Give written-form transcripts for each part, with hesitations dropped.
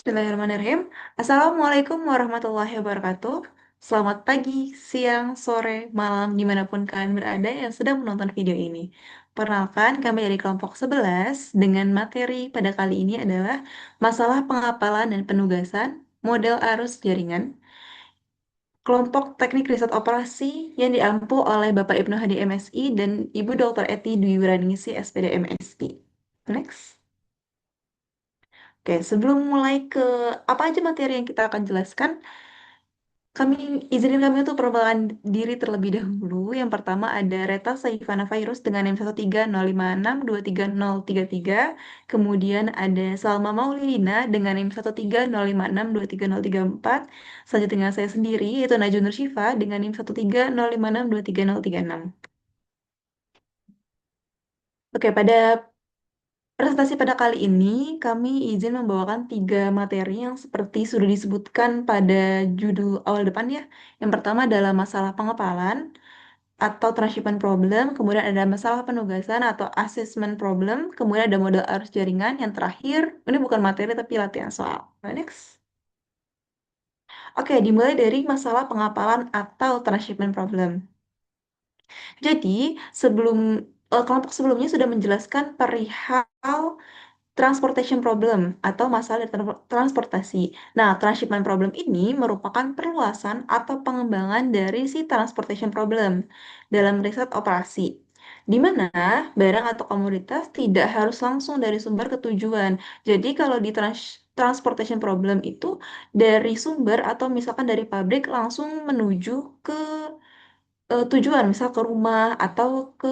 Bismillahirrahmanirrahim. Assalamualaikum warahmatullahi wabarakatuh. Selamat pagi, siang, sore, malam, dimanapun kalian berada yang sedang menonton video ini. Perkenalkan, kami dari kelompok 11 dengan materi pada kali ini adalah masalah pengapalan dan penugasan model arus jaringan, kelompok teknik riset operasi yang diampu oleh Bapak Ibnu Hadi MSI dan Ibu Dr. Eti Dwi Wiraningsi SPD MSI. Next. Oke, sebelum mulai ke apa aja materi yang kita akan jelaskan, kami izinin kami untuk perkenalkan diri terlebih dahulu. Yang pertama ada Reta Saifana Virus dengan NIM 13056233033. Kemudian ada Salma Maulidina dengan NIM 13056233034. Selanjutnya dengan saya sendiri yaitu Najwa Nursyifa dengan NIM 13056233036. Oke, pada presentasi pada kali ini, kami izin membawakan tiga materi yang seperti sudah disebutkan pada judul awal depan ya. Yang pertama adalah masalah pengepalan atau transshipment problem, kemudian ada masalah penugasan atau assessment problem, kemudian ada model arus jaringan, yang terakhir, ini bukan materi tapi latihan soal. Next. Oke, dimulai dari masalah pengepalan atau transshipment problem. Jadi, kelompok sebelumnya sudah menjelaskan perihal transportation problem atau masalah dari transportasi. Nah, transshipment problem ini merupakan perluasan atau pengembangan dari si transportation problem dalam riset operasi, di mana barang atau komoditas tidak harus langsung dari sumber ke tujuan. Jadi, kalau di transportation problem itu dari sumber atau misalkan dari pabrik langsung menuju ke tujuan, misal ke rumah atau ke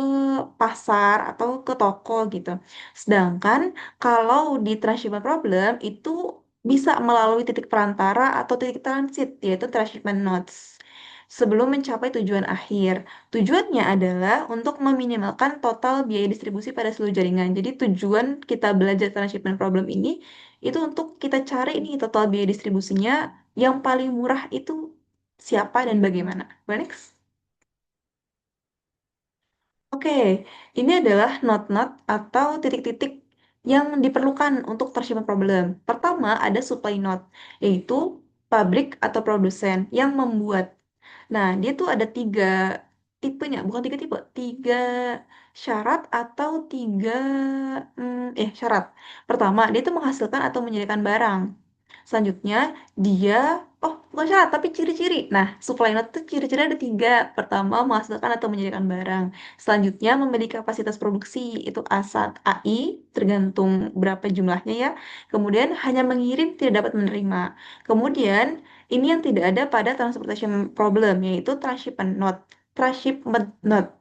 pasar atau ke toko gitu. Sedangkan kalau di transshipment problem itu bisa melalui titik perantara atau titik transit, yaitu transshipment nodes, sebelum mencapai tujuan akhir. Tujuannya adalah untuk meminimalkan total biaya distribusi pada seluruh jaringan. Jadi tujuan kita belajar transshipment problem ini itu untuk kita cari ini total biaya distribusinya yang paling murah itu siapa dan bagaimana. Next. Oke, ini adalah not-not atau titik-titik yang diperlukan untuk transshipment problem. Pertama, ada supply node, yaitu pabrik atau produsen yang membuat. Nah, dia tuh ada tiga tipenya, bukan tiga tipe, tiga syarat atau syarat. Pertama, dia tuh menghasilkan atau menyediakan barang. Selanjutnya, dia, oh bukan syarat, tapi ciri-ciri. Nah, supply node itu ciri-ciri ada tiga. Pertama, menghasilkan atau menyediakan barang. Selanjutnya, memiliki kapasitas produksi, itu ASAT, AI, tergantung berapa jumlahnya ya. Kemudian, hanya mengirim, tidak dapat menerima. Kemudian, ini yang tidak ada pada transportation problem, yaitu transshipment node. Transshipment node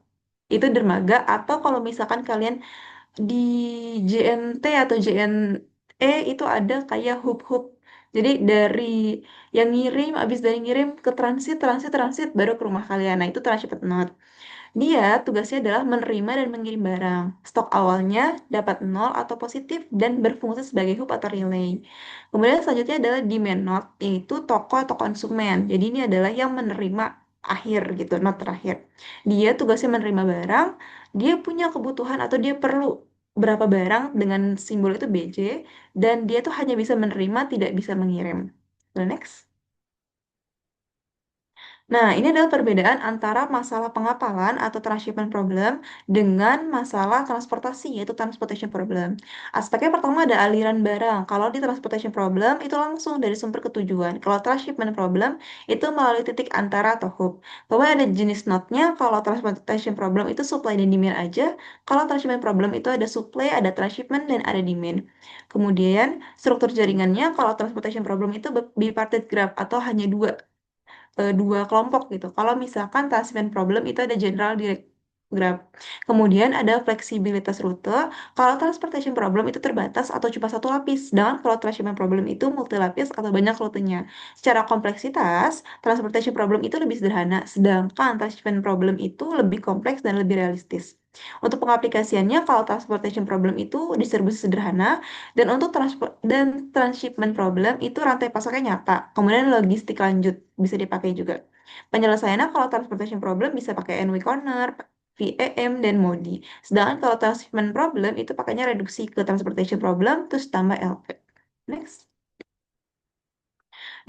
itu dermaga atau kalau misalkan kalian di JNT atau JNE itu ada kayak hub-hub. Jadi dari yang ngirim, abis dari ngirim ke transit, transit, transit, baru ke rumah kalian. Nah, itu transshipment node. Dia tugasnya adalah menerima dan mengirim barang. Stok awalnya dapat nol atau positif dan berfungsi sebagai hub atau relay. Kemudian selanjutnya adalah demand node, yaitu toko atau konsumen. Jadi ini adalah yang menerima akhir gitu, node terakhir. Dia tugasnya menerima barang, dia punya kebutuhan atau dia perlu berapa barang dengan simbol itu BJ, dan dia tuh hanya bisa menerima, tidak bisa mengirim. Next. Nah, ini adalah perbedaan antara masalah pengapalan atau transshipment problem dengan masalah transportasi, yaitu transportation problem. Aspeknya pertama ada aliran barang. Kalau di transportation problem, itu langsung dari sumber ke tujuan. Kalau transshipment problem, itu melalui titik antara atau hub. Kemudian ada jenis node-nya, kalau transportation problem itu supply dan demand aja. Kalau transshipment problem itu ada supply, ada transshipment, dan ada demand. Kemudian, struktur jaringannya, kalau transportation problem itu bipartite graph atau hanya dua kelompok gitu. Kalau misalkan transshipment problem itu ada general direct graph. Kemudian ada fleksibilitas rute. Kalau transportation problem itu terbatas atau cuma satu lapis. Sedangkan kalau transshipment problem itu multilapis atau banyak rutenya. Secara kompleksitas, transportation problem itu lebih sederhana. Sedangkan transshipment problem itu lebih kompleks dan lebih realistis. Untuk pengaplikasiannya, kalau transportation problem itu distribusi sederhana, dan untuk transshipment problem itu rantai pasoknya nyata. Kemudian logistik lanjut bisa dipakai juga. Penyelesaiannya kalau transportation problem bisa pakai NW corner, VEM, dan MODI. Sedangkan kalau transshipment problem itu pakainya reduksi ke transportation problem terus tambah LP. Next.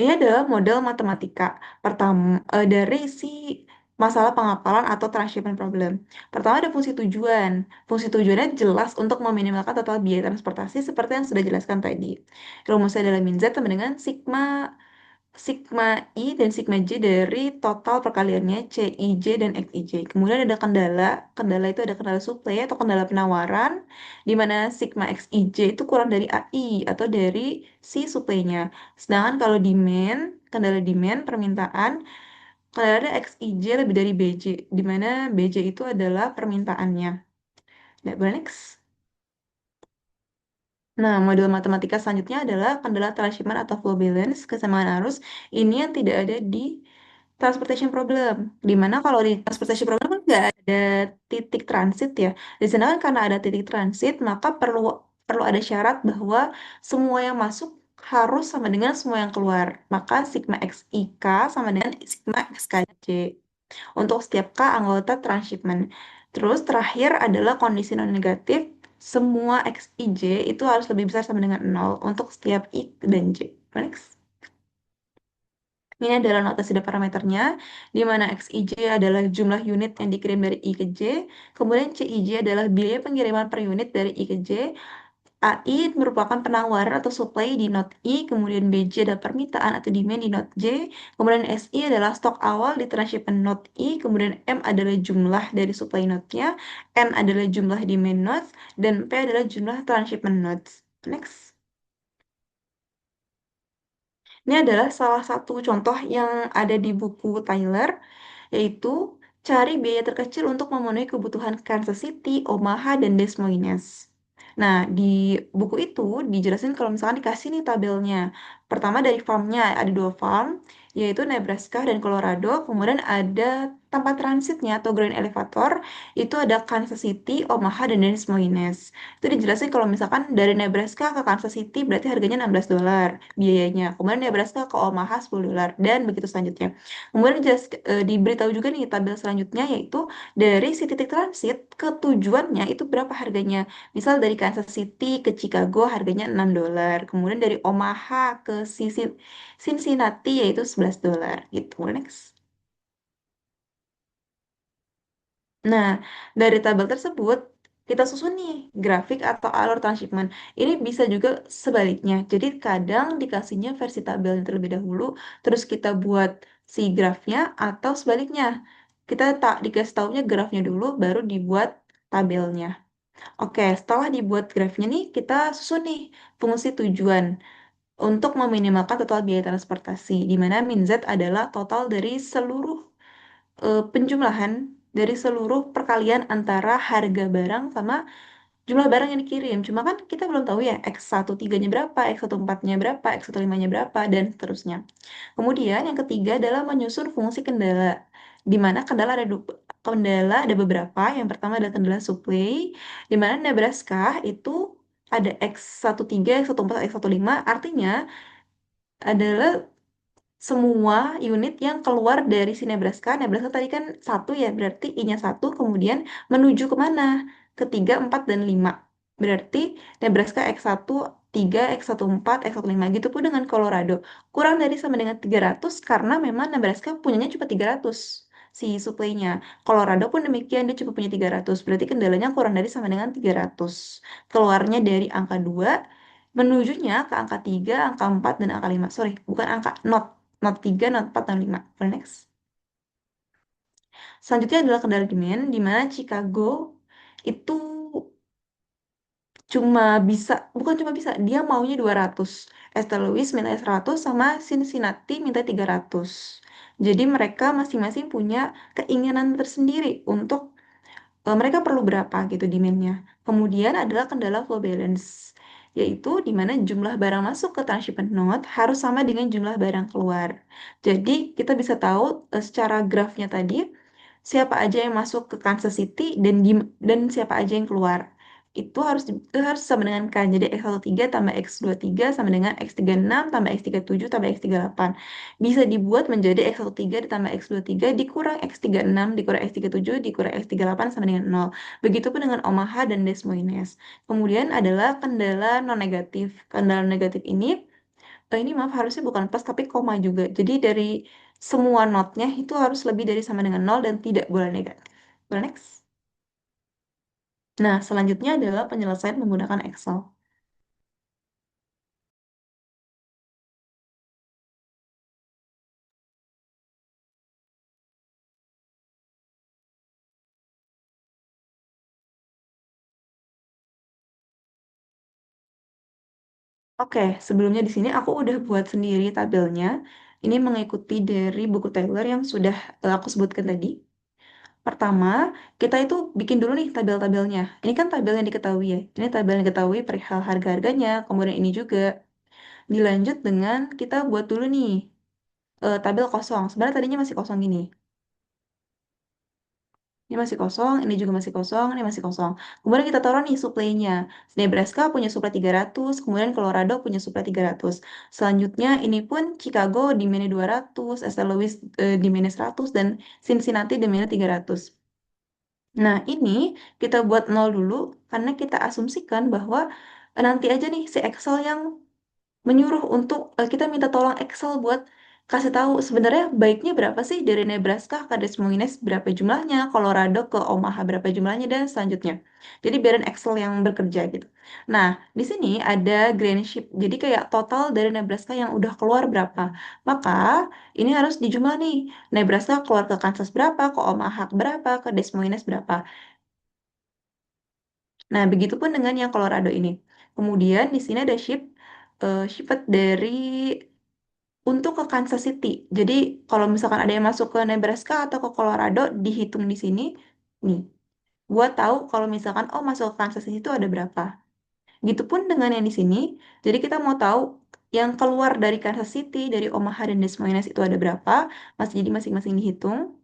Ini adalah model matematika pertama dari si masalah pengapalan atau transshipment problem. Pertama ada fungsi tujuan. Fungsi tujuannya jelas untuk meminimalkan total biaya transportasi seperti yang sudah dijelaskan tadi. Rumusnya adalah min Z sama dengan sigma sigma I dan sigma J dari total perkaliannya CIJ dan XIJ. Kemudian ada kendala, kendala itu ada kendala suplai atau kendala penawaran, di mana sigma XIJ itu kurang dari AI atau dari si suplainya. Sedangkan kalau demand, kendala demand, permintaan, kendala XIJ lebih dari BJ, di mana BJ itu adalah permintaannya. Nah, boleh next. Nah, model matematika selanjutnya adalah kendala transshipment atau flow balance, kesamaan arus. Ini yang tidak ada di transportation problem. Dimana kalau di transportation problem kan nggak ada titik transit ya. Di sana kan karena ada titik transit, maka perlu perlu ada syarat bahwa semua yang masuk harus sama dengan semua yang keluar. Maka sigma XIK sama dengan sigma XKJ untuk setiap K anggota transshipment. Terus terakhir adalah kondisi non negatif, semua XIJ itu harus lebih besar sama dengan nol untuk setiap I dan J. Next. Ini adalah notasi dan parameternya, di mana XIJ adalah jumlah unit yang dikirim dari I ke J, kemudian CIJ adalah biaya pengiriman per unit dari I ke J, AI merupakan penawaran atau supply di node I, kemudian BJ adalah permintaan atau demand di node J, kemudian SI adalah stok awal di transshipment node I, kemudian M adalah jumlah dari supply node-nya, N adalah jumlah demand nodes, dan P adalah jumlah transshipment nodes. Next. Ini adalah salah satu contoh yang ada di buku Tyler, yaitu cari biaya terkecil untuk memenuhi kebutuhan Kansas City, Omaha, dan Des Moines. Nah, di buku itu dijelasin kalau misalkan dikasih nih tabelnya. Pertama dari farmnya, ada dua farm, yaitu Nebraska dan Colorado. Kemudian ada tempat transitnya atau grain elevator, itu ada Kansas City, Omaha, dan Des Moines. Itu dijelasin kalau misalkan dari Nebraska ke Kansas City berarti harganya $16 biayanya. Kemudian Nebraska ke Omaha $10 dan begitu selanjutnya. Kemudian diberitahu juga nih tabel selanjutnya yaitu dari si titik transit ke tujuannya itu berapa harganya. Misal dari Kansas City ke Chicago harganya $6. Kemudian dari Omaha ke Cincinnati yaitu $11 gitu. Next. Nah, dari tabel tersebut, kita susun nih grafik atau alur transshipment. Ini bisa juga sebaliknya. Jadi kadang dikasihnya versi tabelnya terlebih dahulu, terus kita buat si grafnya, atau sebaliknya. Kita tak dikasih taunya grafnya dulu, baru dibuat tabelnya. Oke, setelah dibuat grafnya nih, kita susun nih fungsi tujuan untuk meminimalkan total biaya transportasi, di mana min Z adalah total dari seluruh penjumlahan dari seluruh perkalian antara harga barang sama jumlah barang yang dikirim. Cuma kan kita belum tahu ya X13-nya berapa, X14-nya berapa, X15-nya berapa, dan seterusnya. Kemudian yang ketiga adalah menyusun fungsi kendala. Di mana kendala ada beberapa. Yang pertama adalah kendala supply, di mana Nebraska itu ada X13, X14, X15, artinya adalah semua unit yang keluar dari si Nebraska. Nebraska tadi kan satu ya, berarti I-nya satu, kemudian menuju kemana? Ketiga, 4, dan 5. Berarti Nebraska X1, 3, X1, 4, X1, 5. Gitu pun dengan Colorado. Kurang dari sama dengan 300 karena memang Nebraska punyanya cuma 300 si supply-nya. Colorado pun demikian, dia cuma punya 300. Berarti kendalanya kurang dari sama dengan 300. Keluarnya dari angka 2, menujunya ke angka 3, angka 4, dan angka 5. Sorry, bukan angka not. Not 3, not 4, not 5. Next. Selanjutnya adalah kendala demand, di mana Chicago itu cuma bisa, bukan cuma bisa, dia maunya 200. Esther Louis minta 100 sama Cincinnati minta 300. Jadi mereka masing-masing punya keinginan tersendiri untuk mereka perlu berapa gitu demand-nya. Kemudian adalah kendala flow balance, yaitu di mana jumlah barang masuk ke transshipment node harus sama dengan jumlah barang keluar. Jadi kita bisa tahu secara grafnya tadi siapa aja yang masuk ke Kansas City dan siapa aja yang keluar. Itu harus sama dengan kan. Jadi X13 tambah X23 sama dengan X36 tambah X37 tambah X38. Bisa dibuat menjadi X13 ditambah X23 dikurang X36 dikurang X37 dikurang X38 sama dengan 0. Begitupun dengan Omaha dan Des Moines. Kemudian adalah kendala non negatif. Kendala negatif ini Ini maaf harusnya bukan plus tapi koma juga. Jadi dari semua notnya itu harus lebih dari sama dengan nol dan tidak boleh negatif. Boleh next? Nah, selanjutnya adalah penyelesaian menggunakan Excel. Oke, sebelumnya di sini aku udah buat sendiri tabelnya. Ini mengikuti dari buku Taylor yang sudah aku sebutkan tadi. Pertama, kita itu bikin dulu nih tabel-tabelnya. Ini kan tabel yang diketahui ya. Ini tabel yang diketahui perihal harga-harganya, kemudian ini juga. Dilanjut dengan kita buat dulu nih tabel kosong. Sebenarnya tadinya masih kosong gini. Ini masih kosong, ini juga masih kosong, ini masih kosong. Kemudian kita taruh nih supply-nya. Nebraska punya supply 300, kemudian Colorado punya supply 300. Selanjutnya ini pun Chicago demand-nya 200, St. Louis demand-nya 100, dan Cincinnati demand-nya 300. Nah, ini kita buat nol dulu karena kita asumsikan bahwa nanti aja nih si Excel yang menyuruh untuk kita minta tolong Excel buat kasih tahu sebenarnya baiknya berapa sih dari Nebraska ke Des Moines berapa jumlahnya, Colorado ke Omaha berapa jumlahnya dan selanjutnya. Jadi biarin Excel yang bekerja gitu. Nah, di sini ada grand ship. Jadi kayak total dari Nebraska yang udah keluar berapa. Maka ini harus dijumlah nih. Nebraska keluar ke Kansas berapa, ke Omaha berapa, ke Des Moines berapa. Nah, begitupun dengan yang Colorado ini. Kemudian di sini ada shipment dari untuk ke Kansas City. Jadi kalau misalkan ada yang masuk ke Nebraska atau ke Colorado, dihitung di sini. Nih, gua tahu kalau misalkan oh masuk ke Kansas City itu ada berapa. Gitupun dengan yang di sini. Jadi kita mau tahu yang keluar dari Kansas City, dari Omaha dan Des Moines itu ada berapa. Masih jadi masing-masing dihitung.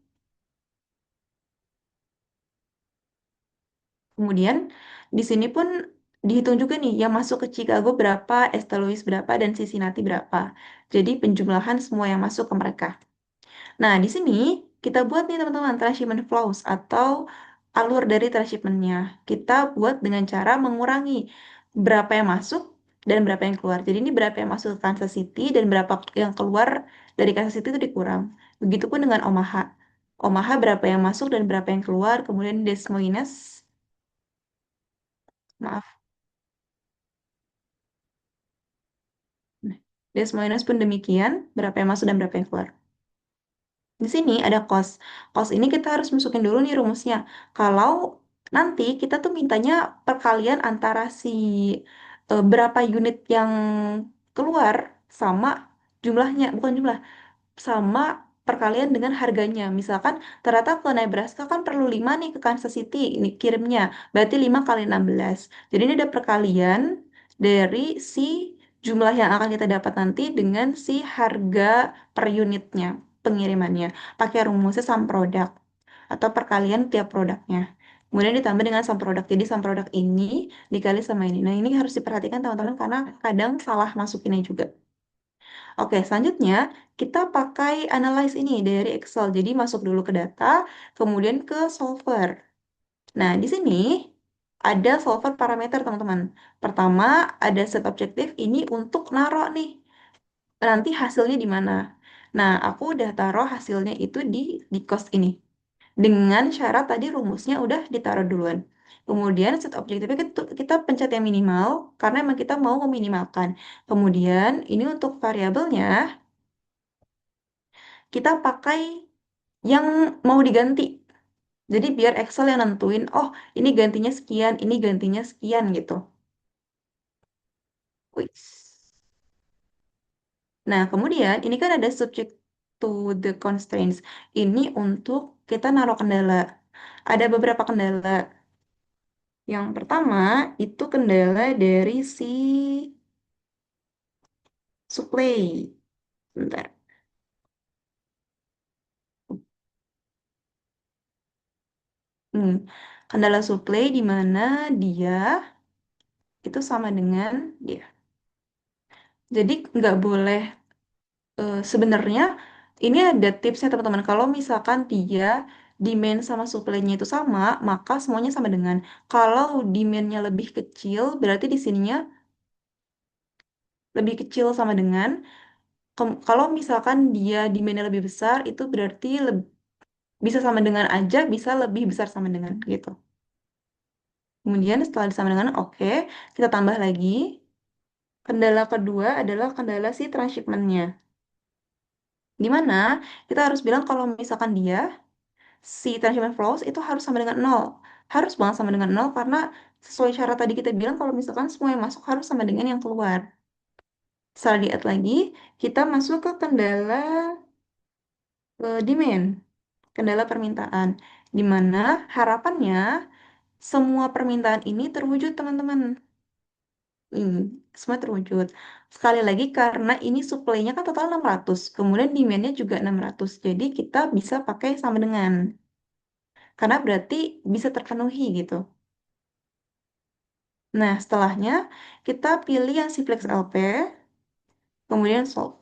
Kemudian di sini pun dihitung juga nih yang masuk ke Chicago berapa, St. Louis berapa, dan Cincinnati berapa. Jadi penjumlahan semua yang masuk ke mereka. Nah, di sini kita buat nih teman-teman transshipment flows atau alur dari transshipmentnya. Kita buat dengan cara mengurangi berapa yang masuk dan berapa yang keluar. Jadi ini berapa yang masuk ke Kansas City dan berapa yang keluar dari Kansas City itu dikurang. Begitupun dengan Omaha. Omaha berapa yang masuk dan berapa yang keluar. Kemudian Des Moines, maaf. Nah, Des Moines pun demikian, berapa yang masuk dan berapa yang keluar. Di sini ada cost. Cost ini kita harus masukin dulu nih rumusnya. Kalau nanti kita tuh mintanya perkalian antara si berapa unit yang keluar sama jumlahnya, bukan jumlah, sama perkalian dengan harganya. Misalkan ternyata ke Nebraska kan perlu 5 nih ke Kansas City ini kirimnya. Berarti 5 kali 16. Jadi ini ada perkalian dari si jumlah yang akan kita dapat nanti dengan si harga per unitnya pengirimannya. Pakai rumusnya sum produk atau perkalian tiap produknya. Kemudian ditambah dengan sum produk. Jadi sum produk ini dikali sama ini. Nah, ini harus diperhatikan teman-teman karena kadang salah masukinnya juga. Oke, selanjutnya kita pakai analyze ini dari Excel. Jadi masuk dulu ke data, kemudian ke solver. Nah, di sini ada solver parameter, teman-teman. Pertama, ada set objektif ini untuk naruh nih. Nanti hasilnya di mana? Nah, aku udah taruh hasilnya itu di cost ini. Dengan syarat tadi rumusnya udah ditaruh duluan. Kemudian set objektifnya kita pencet yang minimal karena emang kita mau meminimalkan. Kemudian ini untuk variabelnya kita pakai yang mau diganti. Jadi biar Excel yang nentuin, oh ini gantinya sekian, ini gantinya sekian gitu. Wih. Nah, kemudian ini kan ada subject to the constraints. Ini untuk kita naruh kendala. Ada beberapa kendala. Yang pertama itu kendala dari si supply. Bentar. Hmm. Kendala supply di mana dia itu sama dengan dia. Jadi nggak boleh sebenarnya ini ada tipsnya teman-teman. Kalau misalkan dia demand sama supply-nya itu sama, maka semuanya sama dengan. Kalau demand-nya lebih kecil, berarti di sininya lebih kecil sama dengan. Kalau misalkan dia demandnya lebih besar, itu berarti bisa sama dengan aja, bisa lebih besar sama dengan gitu. Kemudian setelah sama dengan oke, kita tambah lagi. Kendala kedua adalah kendala si transshipment-nya. Di mana kita harus bilang kalau misalkan dia si transshipment flows itu harus sama dengan nol. Harus banget sama dengan nol karena sesuai syarat tadi kita bilang kalau misalkan semua yang masuk harus sama dengan yang keluar. Setelah di add lagi, kita masuk ke kendala demand, kendala permintaan. Di mana harapannya semua permintaan ini terwujud, teman-teman. Ini semua terwujud. Sekali lagi karena ini supply-nya kan total 600, kemudian demand-nya juga 600. Jadi kita bisa pakai sama dengan. Karena berarti bisa terpenuhi gitu. Nah, setelahnya kita pilih yang simplex LP, kemudian solve.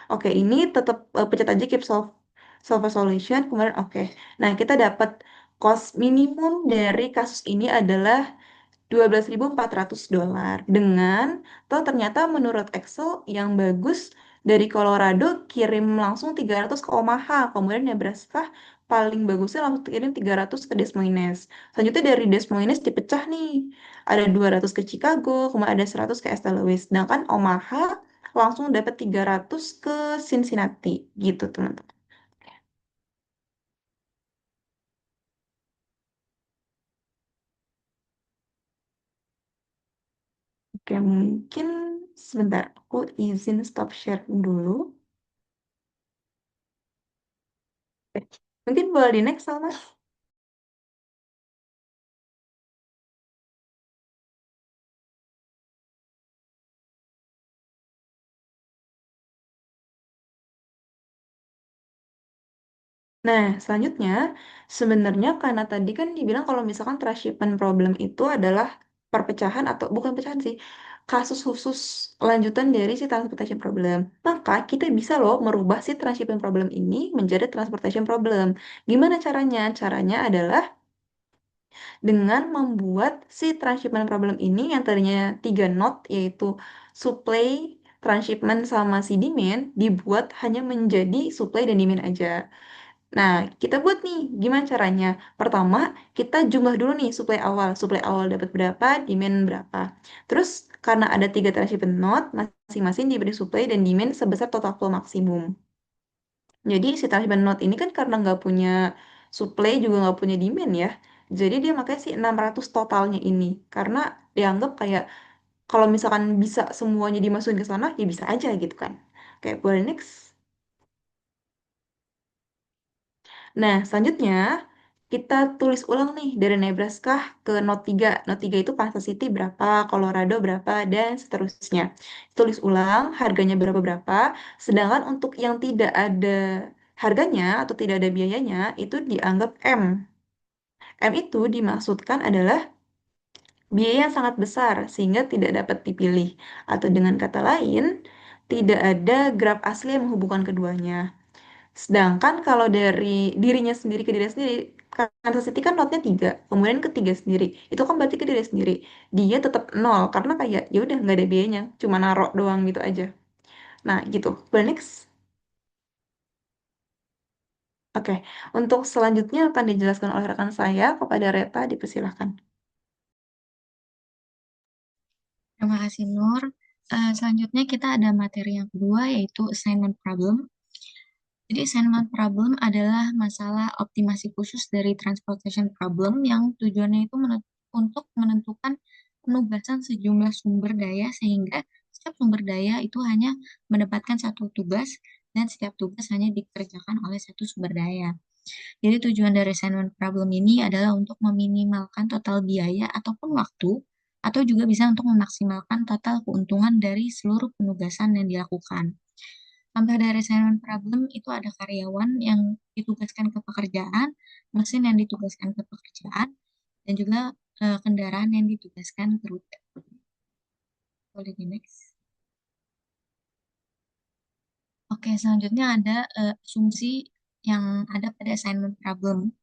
Oke, ini tetap pencet aja keep solve a solution, kemudian oke. Nah, kita dapat cost minimum dari kasus ini adalah $12.400 dengan ternyata menurut Excel yang bagus dari Colorado kirim langsung 300 ke Omaha, kemudian Nebraska paling bagusnya langsung kirim 300 ke Des Moines. Selanjutnya dari Des Moines dipecah nih, ada 200 ke Chicago, kemudian ada 100 ke St. Louis, sedangkan Omaha langsung dapat 300 ke Cincinnati gitu teman-teman. Oke, mungkin sebentar aku izin stop share dulu. Mungkin boleh di next, Salma. Nah, selanjutnya, sebenarnya karena tadi kan dibilang kalau misalkan transshipment problem itu adalah perpecahan atau bukan pecahan sih, kasus khusus lanjutan dari si transportation problem. Maka kita bisa loh merubah si transshipment problem ini menjadi transportation problem. Gimana caranya? Caranya adalah dengan membuat si transshipment problem ini yang tadinya 3 node yaitu supply, transshipment sama si demand dibuat hanya menjadi supply dan demand aja. Nah, kita buat nih, gimana caranya? Pertama, kita jumlah dulu nih supply awal dapat berapa, demand berapa. Terus, karena ada 3 transshipment node, masing-masing diberi supply dan demand sebesar total flow maksimum. Jadi si transshipment node ini kan karena nggak punya supply juga nggak punya demand ya. Jadi dia makanya si 600 totalnya ini. Karena dianggap kayak kalau misalkan bisa semuanya dimasukin ke sana, ya bisa aja gitu kan. Kayak boleh next. Nah, selanjutnya kita tulis ulang nih dari Nebraska ke Note 3. Note 3 itu Kansas City berapa, Colorado berapa, dan seterusnya. Tulis ulang harganya berapa-berapa. Sedangkan untuk yang tidak ada harganya atau tidak ada biayanya, itu dianggap M. M itu dimaksudkan adalah biaya yang sangat besar sehingga tidak dapat dipilih. Atau dengan kata lain, tidak ada graf asli yang menghubungkan keduanya. Sedangkan kalau dari dirinya sendiri ke diri sendiri, Kansas City kan notnya 3, kemudian ketiga sendiri. Itu kan berarti ke diri sendiri. Dia tetap nol karena kayak ya udah nggak ada biayanya, cuma narok doang gitu aja. Nah, gitu. Boleh next? Oke. Untuk selanjutnya akan dijelaskan oleh rekan saya kepada Reta, dipersilahkan. Terima kasih Nur. Selanjutnya kita ada materi yang kedua yaitu assignment problem. Jadi assignment problem adalah masalah optimasi khusus dari transportation problem yang tujuannya itu untuk menentukan penugasan sejumlah sumber daya sehingga setiap sumber daya itu hanya mendapatkan satu tugas dan setiap tugas hanya dikerjakan oleh satu sumber daya. Jadi tujuan dari assignment problem ini adalah untuk meminimalkan total biaya ataupun waktu, atau juga bisa untuk memaksimalkan total keuntungan dari seluruh penugasan yang dilakukan. Contoh dari assignment problem itu ada karyawan yang ditugaskan ke pekerjaan, mesin yang ditugaskan ke pekerjaan, dan juga kendaraan yang ditugaskan ke rute. Boleh di next. Oke, selanjutnya ada asumsi yang ada pada assignment problem.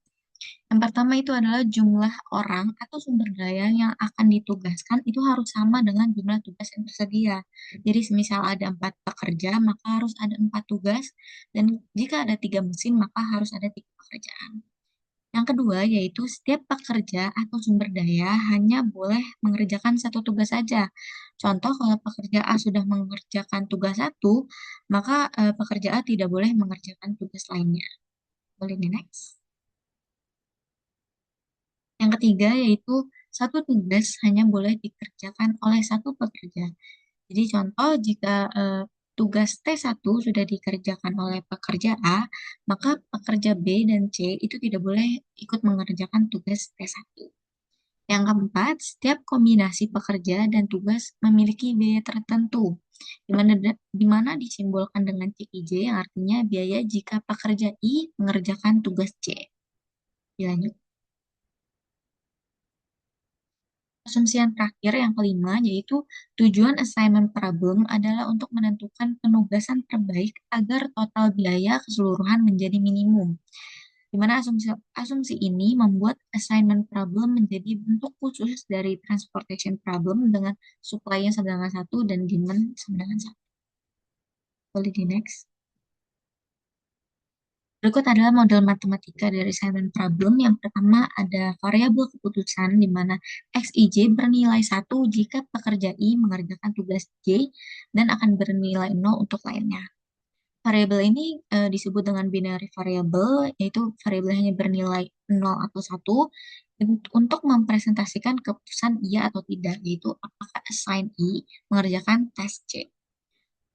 Yang pertama itu adalah jumlah orang atau sumber daya yang akan ditugaskan itu harus sama dengan jumlah tugas yang tersedia. Jadi semisal ada 4 pekerja, maka harus ada 4 tugas, dan jika ada 3 mesin, maka harus ada 3 pekerjaan. Yang kedua yaitu setiap pekerja atau sumber daya hanya boleh mengerjakan satu tugas saja. Contoh, kalau pekerja A sudah mengerjakan tugas satu, maka pekerja A tidak boleh mengerjakan tugas lainnya. Boleh di next. Yang ketiga yaitu satu tugas hanya boleh dikerjakan oleh satu pekerja. Jadi contoh, jika tugas T1 sudah dikerjakan oleh pekerja A, maka pekerja B dan C itu tidak boleh ikut mengerjakan tugas T1. Yang keempat, setiap kombinasi pekerja dan tugas memiliki biaya tertentu, di mana disimbolkan dengan CIJ, yang artinya biaya jika pekerja I mengerjakan tugas C. Dilanjut. Asumsi yang terakhir, yang kelima, yaitu tujuan assignment problem adalah untuk menentukan penugasan terbaik agar total biaya keseluruhan menjadi minimum. Di mana asumsi ini membuat assignment problem menjadi bentuk khusus dari transportation problem dengan supply-nya sama dengan satu dan demand sama dengan satu. Boleh di next. Berikut adalah model matematika dari assignment problem. Yang pertama ada variabel keputusan di mana XIJ bernilai 1 jika pekerja I mengerjakan tugas J dan akan bernilai 0 untuk lainnya. Variabel ini disebut dengan binary variable, yaitu variabel hanya bernilai 0 atau 1 untuk mempresentasikan keputusan iya atau tidak, yaitu apakah assign I mengerjakan tes C.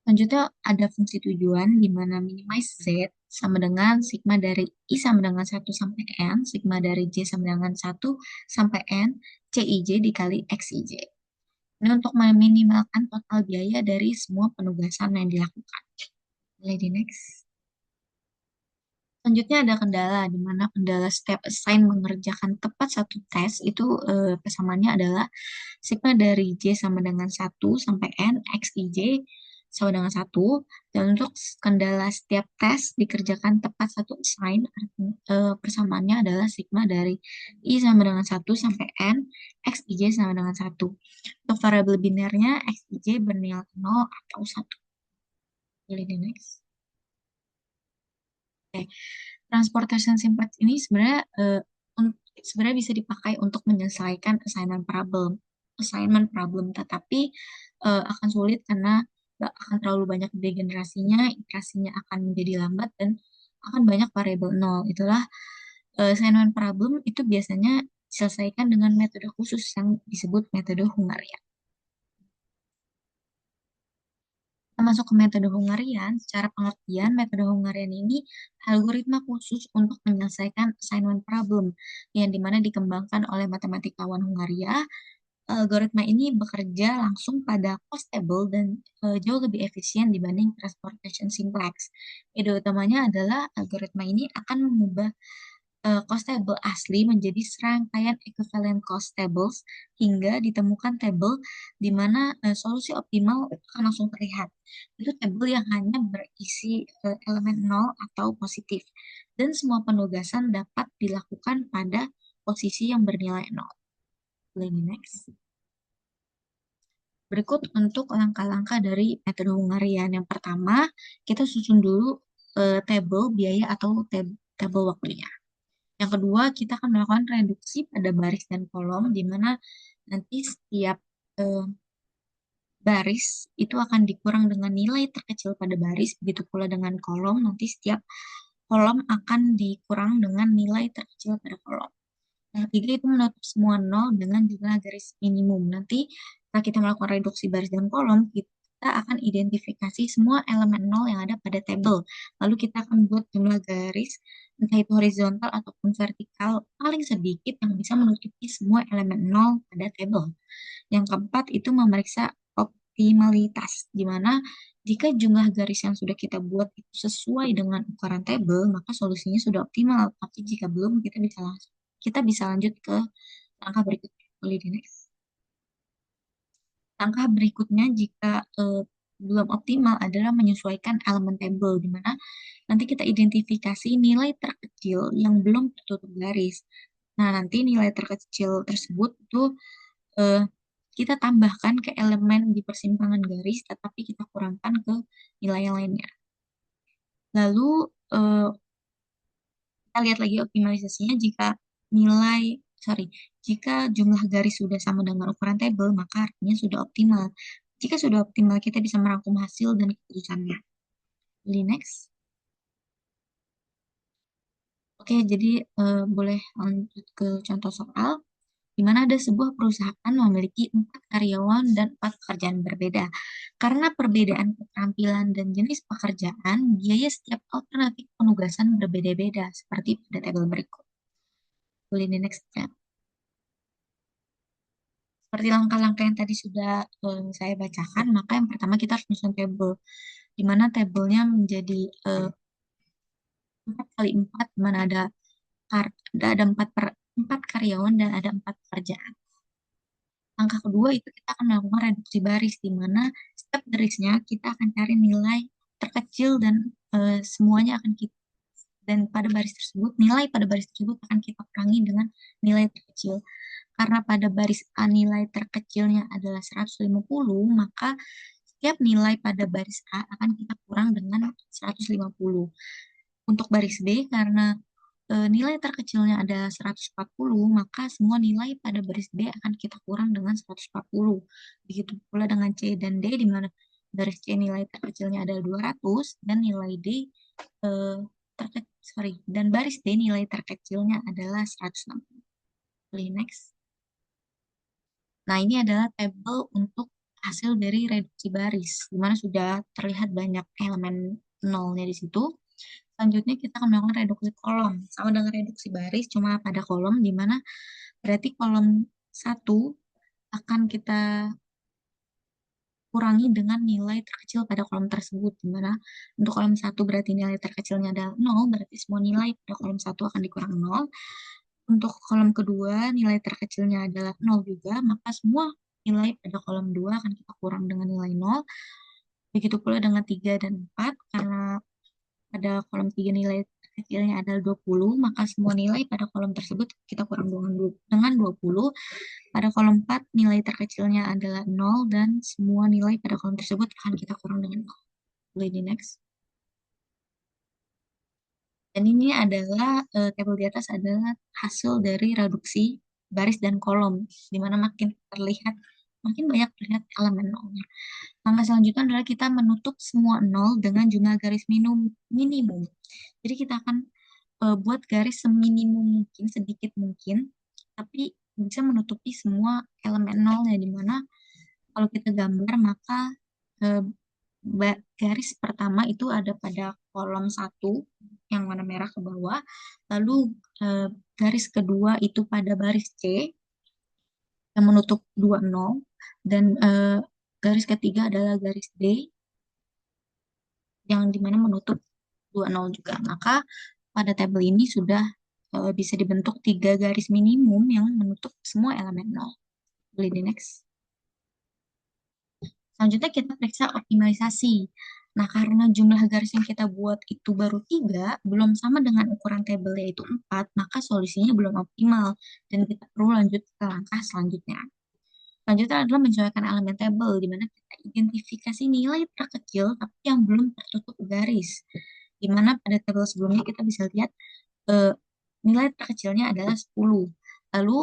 Selanjutnya ada fungsi tujuan di mana minimize Z sama dengan sigma dari I sama dengan 1 sampai N, sigma dari J sama dengan 1 sampai N, CIJ dikali XIJ. Ini untuk meminimalkan total biaya dari semua penugasan yang dilakukan. Boleh di next. Selanjutnya ada kendala, di mana kendala step assign mengerjakan tepat satu tes itu persamaannya adalah sigma dari J sama dengan 1 sampai N, X, I, J sama dengan 1. Dan untuk kendala setiap tes dikerjakan tepat satu assign, persamaannya adalah sigma dari I sama dengan 1 sampai N, X, I, J sama dengan 1. Untuk variabel binernya, X, I, J bernilai 0 atau 1. Boleh di next. Oke. Transportation simplex ini sebenarnya bisa dipakai untuk menyelesaikan assignment problem, tetapi akan sulit karena akan terlalu banyak degenerasinya, iterasinya akan menjadi lambat dan akan banyak variabel nol. Itulah assignment problem itu biasanya diselesaikan dengan metode khusus yang disebut metode Hungarian. Kita masuk ke metode Hungarian. Secara pengertian, metode Hungarian ini algoritma khusus untuk menyelesaikan assignment problem yang dimana dikembangkan oleh matematikawan Hungaria. Algoritma ini bekerja langsung pada cost table dan jauh lebih efisien dibanding transportation simplex. Ide utamanya adalah algoritma ini akan mengubah cost table asli menjadi serangkaian equivalent cost tables hingga ditemukan table di mana solusi optimal akan langsung terlihat. Itu table yang hanya berisi elemen nol atau positif dan semua penugasan dapat dilakukan pada posisi yang bernilai nol. Boleh next. Berikut untuk langkah-langkah dari metode Hungarian. Yang pertama, kita susun dulu table biaya atau table waktunya. Yang kedua, kita akan melakukan reduksi pada baris dan kolom, di mana nanti setiap eh, baris itu akan dikurang dengan nilai terkecil pada baris, begitu pula dengan kolom, nanti setiap kolom akan dikurang dengan nilai terkecil pada kolom. Yang ketiga itu menutup semua nol dengan jumlah garis minimum. Nanti setelah kita melakukan reduksi baris dan kolom, kita akan identifikasi semua elemen nol yang ada pada tabel. Lalu kita akan buat jumlah garis, entah itu horizontal ataupun vertikal, paling sedikit yang bisa menutupi semua elemen nol pada tabel. Yang keempat itu memeriksa optimalitas, di mana jika jumlah garis yang sudah kita buat itu sesuai dengan ukuran tabel, maka solusinya sudah optimal. Tapi jika belum, kita bisa lanjut ke langkah berikutnya. Boleh di next. Langkah berikutnya, jika belum optimal adalah menyesuaikan elemen table, di mana nanti kita identifikasi nilai terkecil yang belum tertutup garis. Nah, nanti nilai terkecil tersebut itu eh, kita tambahkan ke elemen di persimpangan garis, tetapi kita kurangkan ke nilai yang lainnya. Lalu eh, kita lihat lagi optimalisasinya sorry, jika jumlah garis sudah sama dengan ukuran tabel, maka artinya sudah optimal. Jika sudah optimal, kita bisa merangkum hasil dan keputusannya. Jadi next. Oke, jadi boleh lanjut ke contoh soal, di mana ada sebuah perusahaan memiliki 4 karyawan dan 4 pekerjaan berbeda. Karena perbedaan keterampilan dan jenis pekerjaan, biaya setiap alternatif penugasan berbeda-beda, seperti pada tabel berikut. Boleh di next ya. Seperti langkah-langkah yang tadi sudah saya bacakan, maka yang pertama kita harus menyusun tabel, di mana tabelnya menjadi 4 kali 4, di mana ada 4 karyawan dan ada 4 pekerjaan. Langkah kedua itu kita akan melakukan reduksi baris, di mana setiap barisnya kita akan cari nilai terkecil dan semuanya akan kita dan pada baris tersebut, nilai pada baris tersebut akan kita kurangi dengan nilai terkecil. Karena pada baris A nilai terkecilnya adalah 150, maka setiap nilai pada baris A akan kita kurang dengan 150. Untuk baris B, karena nilai terkecilnya ada 140, maka semua nilai pada baris B akan kita kurang dengan 140. Begitu pula dengan C dan D, di mana baris C nilai terkecilnya ada 200 dan nilai D eh, dan baris D nilai terkecilnya adalah 160. Next. Nah, ini adalah tabel untuk hasil dari reduksi baris, di mana sudah terlihat banyak elemen nolnya di situ. Selanjutnya kita akan melakukan reduksi kolom. Sama dengan reduksi baris, cuma pada kolom, di mana berarti kolom satu akan kita kurangi dengan nilai terkecil pada kolom tersebut. Di mana untuk kolom satu berarti nilai terkecilnya adalah 0, berarti semua nilai pada kolom satu akan dikurang 0. Untuk kolom kedua, nilai terkecilnya adalah 0 juga, maka semua nilai pada kolom 2 akan kita kurang dengan nilai 0. Begitu pula dengan 3 dan 4, karena pada kolom 3 nilai kecilnya adalah 20, maka semua nilai pada kolom tersebut kita kurang dengan 20. Pada kolom 4 nilai terkecilnya adalah 0 dan semua nilai pada kolom tersebut akan kita kurang dengan 0. Boleh di next. Dan ini adalah tabel di atas adalah hasil dari reduksi baris dan kolom, di mana makin banyak terlihat elemen nolnya. Langkah selanjutnya adalah kita menutup semua nol dengan jumlah garis minimum. Jadi kita akan buat garis seminimum mungkin, sedikit mungkin, tapi bisa menutupi semua elemen nolnya, di mana kalau kita gambar maka eh, garis pertama itu ada pada kolom satu yang warna merah ke bawah, lalu eh, garis kedua itu pada baris C yang menutup 20, dan garis ketiga adalah garis D yang dimana menutup 20 juga. Maka pada tabel ini sudah bisa dibentuk 3 garis minimum yang menutup semua elemen nol. Boleh di next. Selanjutnya kita periksa optimalisasi. Nah, karena jumlah garis yang kita buat itu baru 3, belum sama dengan ukuran tabel yaitu 4, maka solusinya belum optimal. Dan kita perlu lanjut ke langkah selanjutnya. Selanjutnya adalah menyesuaikan elemen tabel, di mana kita identifikasi nilai terkecil tapi yang belum tertutup garis. Di mana pada tabel sebelumnya kita bisa lihat eh, nilai terkecilnya adalah 10. Lalu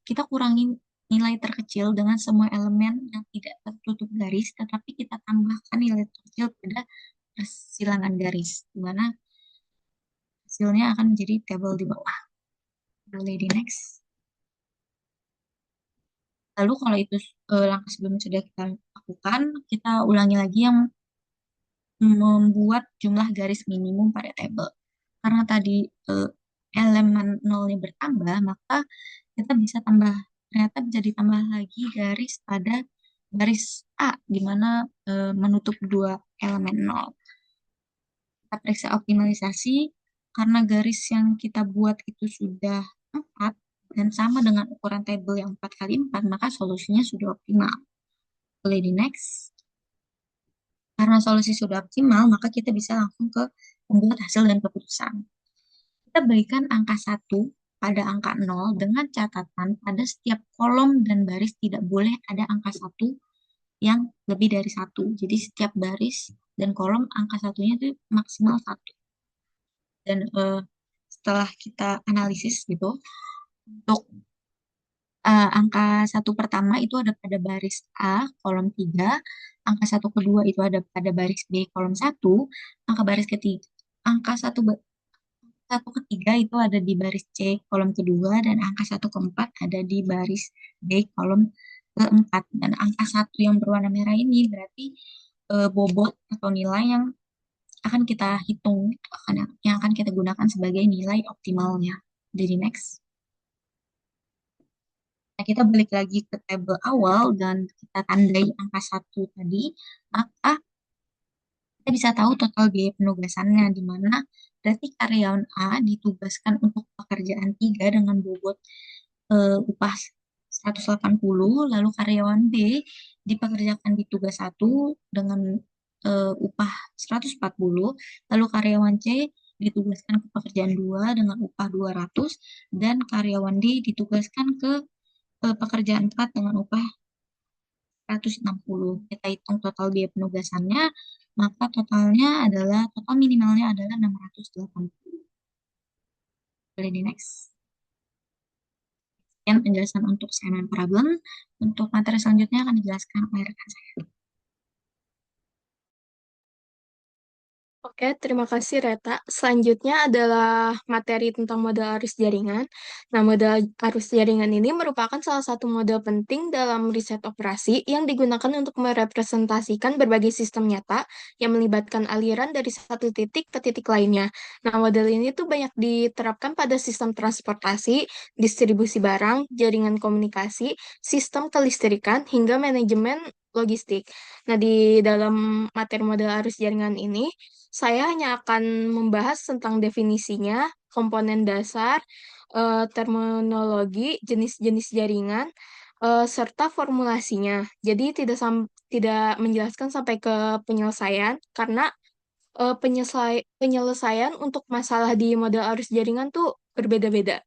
kita kurangin nilai terkecil dengan semua elemen yang tidak tertutup garis, tetapi kita tambahkan nilai terkecil pada persilangan garis, di mana hasilnya akan menjadi tabel di bawah. Boleh di next. Lalu kalau itu langkah sebelumnya sudah kita lakukan, kita ulangi lagi yang membuat jumlah garis minimum pada tabel. Karena tadi eh, elemen nolnya bertambah, maka kita ternyata bisa ditambah lagi garis pada baris A, di mana menutup 2 elemen 0. Kita periksa optimalisasi, karena garis yang kita buat itu sudah 4 dan sama dengan ukuran tabel yang 4 kali 4, maka solusinya sudah optimal. Boleh di next. Karena solusi sudah optimal, maka kita bisa langsung ke membuat hasil dan keputusan. Kita berikan angka satu pada angka 0 dengan catatan pada setiap kolom dan baris tidak boleh ada angka satu yang lebih dari satu. Jadi setiap baris dan kolom angka satunya itu maksimal satu. Dan setelah kita analisis gitu, untuk angka satu pertama itu ada pada baris A, kolom 3, angka satu kedua itu ada pada baris B, kolom satu, angka baris ketiga, angka satu ketiga itu ada di baris C, kolom kedua, dan angka satu keempat ada di baris B, kolom keempat. Dan angka satu yang berwarna merah ini berarti bobot atau nilai yang akan kita hitung, yang akan kita gunakan sebagai nilai optimalnya. Jadi next. Nah, kita balik lagi ke tabel awal dan kita tandai angka satu tadi, maka kita bisa tahu total biaya penugasannya, di mana berarti karyawan A ditugaskan untuk pekerjaan 3 dengan bobot upah 180, lalu karyawan B dipekerjakan di tugas satu dengan upah 140, lalu karyawan C ditugaskan ke pekerjaan 2 dengan upah 200, dan karyawan D ditugaskan ke pekerjaan 4 dengan upah 160. Kita hitung total biaya penugasannya, maka total minimalnya adalah 680. Boleh di next. Sekian penjelasan untuk assignment problem. Untuk materi selanjutnya akan dijelaskan oleh rekan saya. Oke, terima kasih Reta. Selanjutnya adalah materi tentang model arus jaringan. Nah, model arus jaringan ini merupakan salah satu model penting dalam riset operasi yang digunakan untuk merepresentasikan berbagai sistem nyata yang melibatkan aliran dari satu titik ke titik lainnya. Nah, model ini tuh banyak diterapkan pada sistem transportasi, distribusi barang, jaringan komunikasi, sistem kelistrikan, hingga manajemen logistik. Nah, di dalam materi model arus jaringan ini, saya hanya akan membahas tentang definisinya, komponen dasar, terminologi, jenis-jenis jaringan, serta formulasinya. Jadi tidak menjelaskan sampai ke penyelesaian karena penyelesaian untuk masalah di model arus jaringan tuh berbeda-beda.